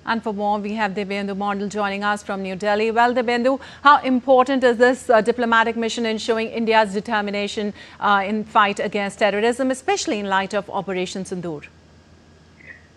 And for more, we have Dibyendu Mondal joining us from New Delhi. Well, Dibyendu, how important is this diplomatic mission in showing India's determination in fight against terrorism, especially in light of Operation Sindoor?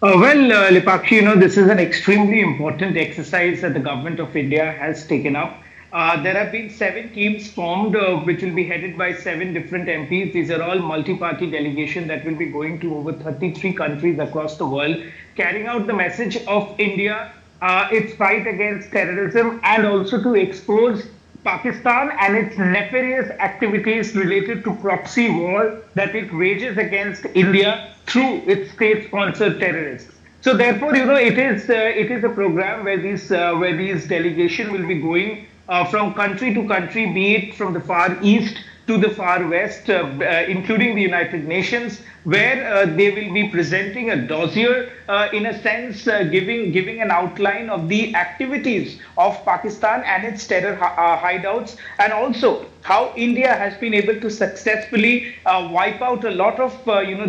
Lipakshi, this is an extremely important exercise that the government of India has taken up. There have been 7 teams formed, which will be headed by 7 different MPs. These are all multi-party delegation that will be going to over 33 countries across the world, carrying out the message of India, its fight against terrorism, and also to expose Pakistan and its nefarious activities related to proxy war that it wages against India through its state-sponsored terrorists. So therefore, it is a program where these delegation will be going from country to country, be it from the far east to the far west, including the United Nations, where they will be presenting a dossier, in a sense, giving an outline of the activities of Pakistan and its terror hideouts, and also how India has been able to successfully wipe out a lot of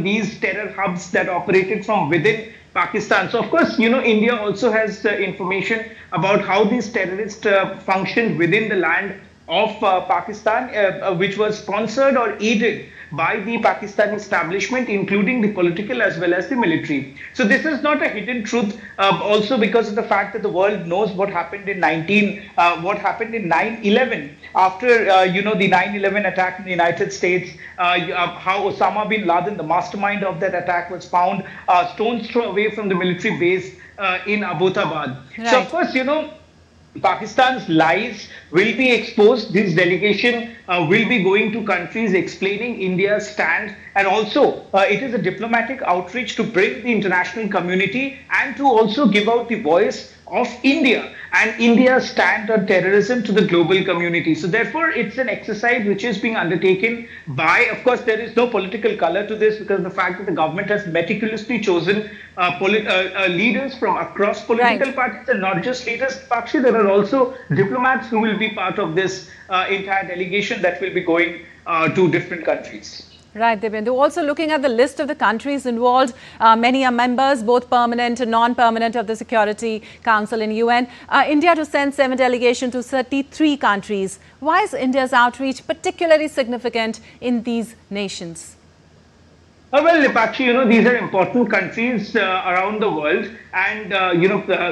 these terror hubs that operated from within Pakistan. So, of course, India also has information about how these terrorists functioned within the land of Pakistan, which was sponsored or aided by the Pakistani establishment, including the political as well as the military. So this is not a hidden truth, also because of the fact that the world knows what happened in 9/11 after the 9/11 attack in the United States, how Osama bin Laden, the mastermind of that attack, was found stone's throw away from the military base in Abbottabad. Right. So of course, Pakistan's lies will be exposed. This delegation will be going to countries explaining India's stand, and also it is a diplomatic outreach to bring the international community and to also give out the voice of India and India's stand on terrorism to the global community. So therefore, it's an exercise which is being undertaken by, of course, there is no political color to this because of the fact that the government has meticulously chosen leaders from across political parties, and not just leaders, Pakshi, there are also diplomats who will be part of this entire delegation that will be going to different countries. Right, Dibyendu. Also looking at the list of the countries involved, many are members, both permanent and non-permanent, of the Security Council in UN. India to send 7 delegations to 33 countries. Why is India's outreach particularly significant in these nations? Well, Lipakshi, these are important countries around the world, and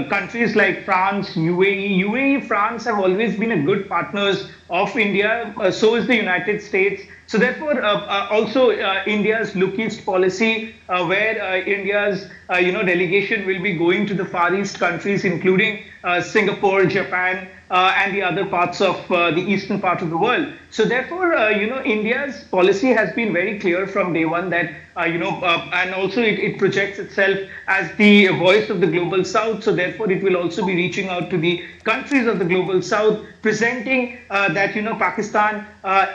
countries like France, UAE, France have always been a good partners of India. So is the United States. So therefore, also India's Look East policy, where India's delegation will be going to the Far East countries, including Singapore, Japan, and the other parts of the eastern part of the world. So therefore, India's policy has been very clear from day one that, and also it projects itself as the voice of the global south. So therefore, it will also be reaching out to the countries of the global south, presenting that, Pakistan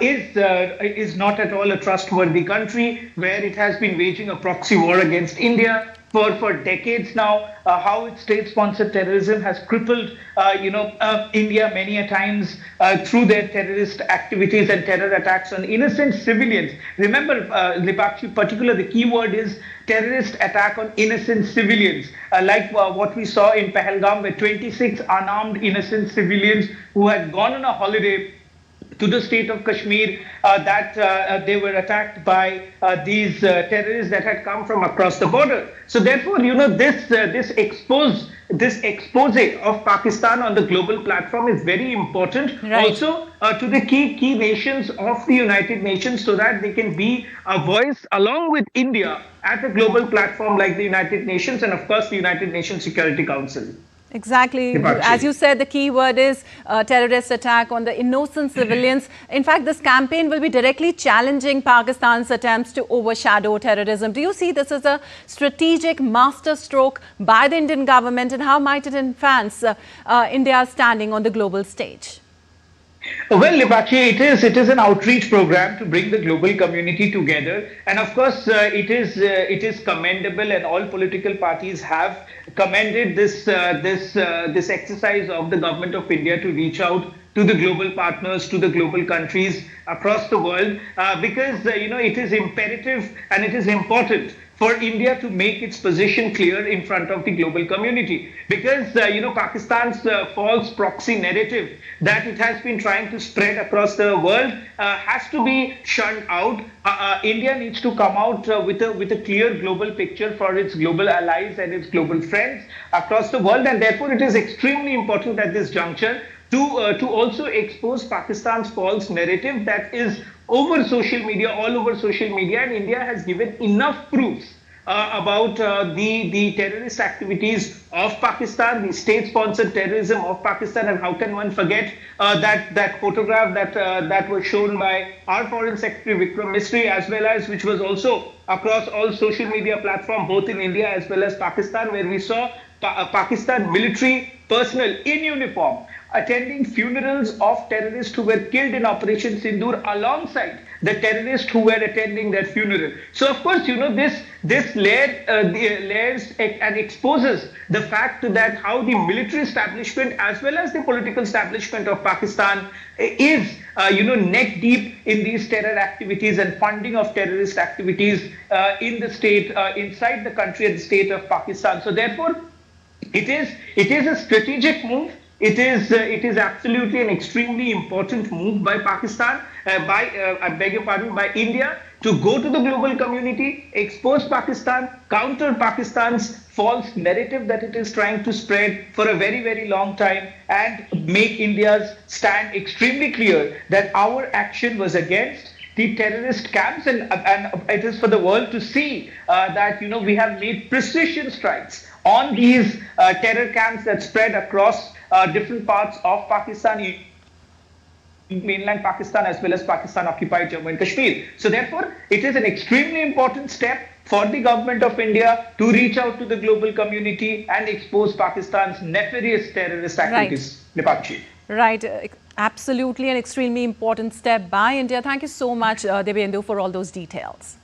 is not at all a trustworthy country, where it has been waging a proxy war against India for decades now, how its state-sponsored terrorism has crippled, India many a times through their terrorist activities and terror attacks on innocent civilians. Remember, Lipakshi, particularly the key word is terrorist attack on innocent civilians, like what we saw in Pahalgam, where 26 unarmed innocent civilians who had gone on a holiday to the state of Kashmir, that they were attacked by these terrorists that had come from across the border. So therefore, this expose of Pakistan on the global platform is very important. Right. Also to the key nations of the United Nations, so that they can be a voice along with India at a global platform like the United Nations, and of course the United Nations Security Council. Exactly. As you said, the key word is terrorist attack on the innocent civilians. In fact, this campaign will be directly challenging Pakistan's attempts to overshadow terrorism. Do you see this as a strategic masterstroke by the Indian government, and how might it advance India's standing on the global stage? Well, Lipakshi, it is an outreach program to bring the global community together, and of course, it is commendable, and all political parties have commended this exercise of the government of India to reach out to the global partners, to the global countries across the world, because it is imperative and it is important for India to make its position clear in front of the global community. Because, Pakistan's false proxy narrative that it has been trying to spread across the world has to be shunned out. India needs to come out with a clear global picture for its global allies and its global friends across the world. And therefore, it is extremely important at this juncture to also expose Pakistan's false narrative that is over social media, all over social media, and India has given enough proofs about the terrorist activities of Pakistan, the state-sponsored terrorism of Pakistan, and how can one forget that photograph that was shown by our Foreign Secretary Vikram Misri, as well as which was also across all social media platforms, both in India as well as Pakistan, where we saw Pakistan military personnel in uniform attending funerals of terrorists who were killed in Operation Sindoor alongside the terrorists who were attending their funeral. So, of course, this layers and exposes the fact that how the military establishment as well as the political establishment of Pakistan is, neck deep in these terror activities and funding of terrorist activities in the state, inside the country and the state of Pakistan. So, therefore, it is a strategic move. It is absolutely an extremely important move by Pakistan, by India to go to the global community, expose Pakistan, counter Pakistan's false narrative that it is trying to spread for a very, very long time, and make India's stand extremely clear that our action was against the terrorist camps, and it is for the world to see that we have made precision strikes on these terror camps that spread across different parts of Pakistan, in mainland Pakistan as well as Pakistan-occupied Jammu and Kashmir. So therefore, it is an extremely important step for the government of India to reach out to the global community and expose Pakistan's nefarious terrorist activities. Right. Right. Absolutely an extremely important step by India. Thank you so much, Devendra, for all those details.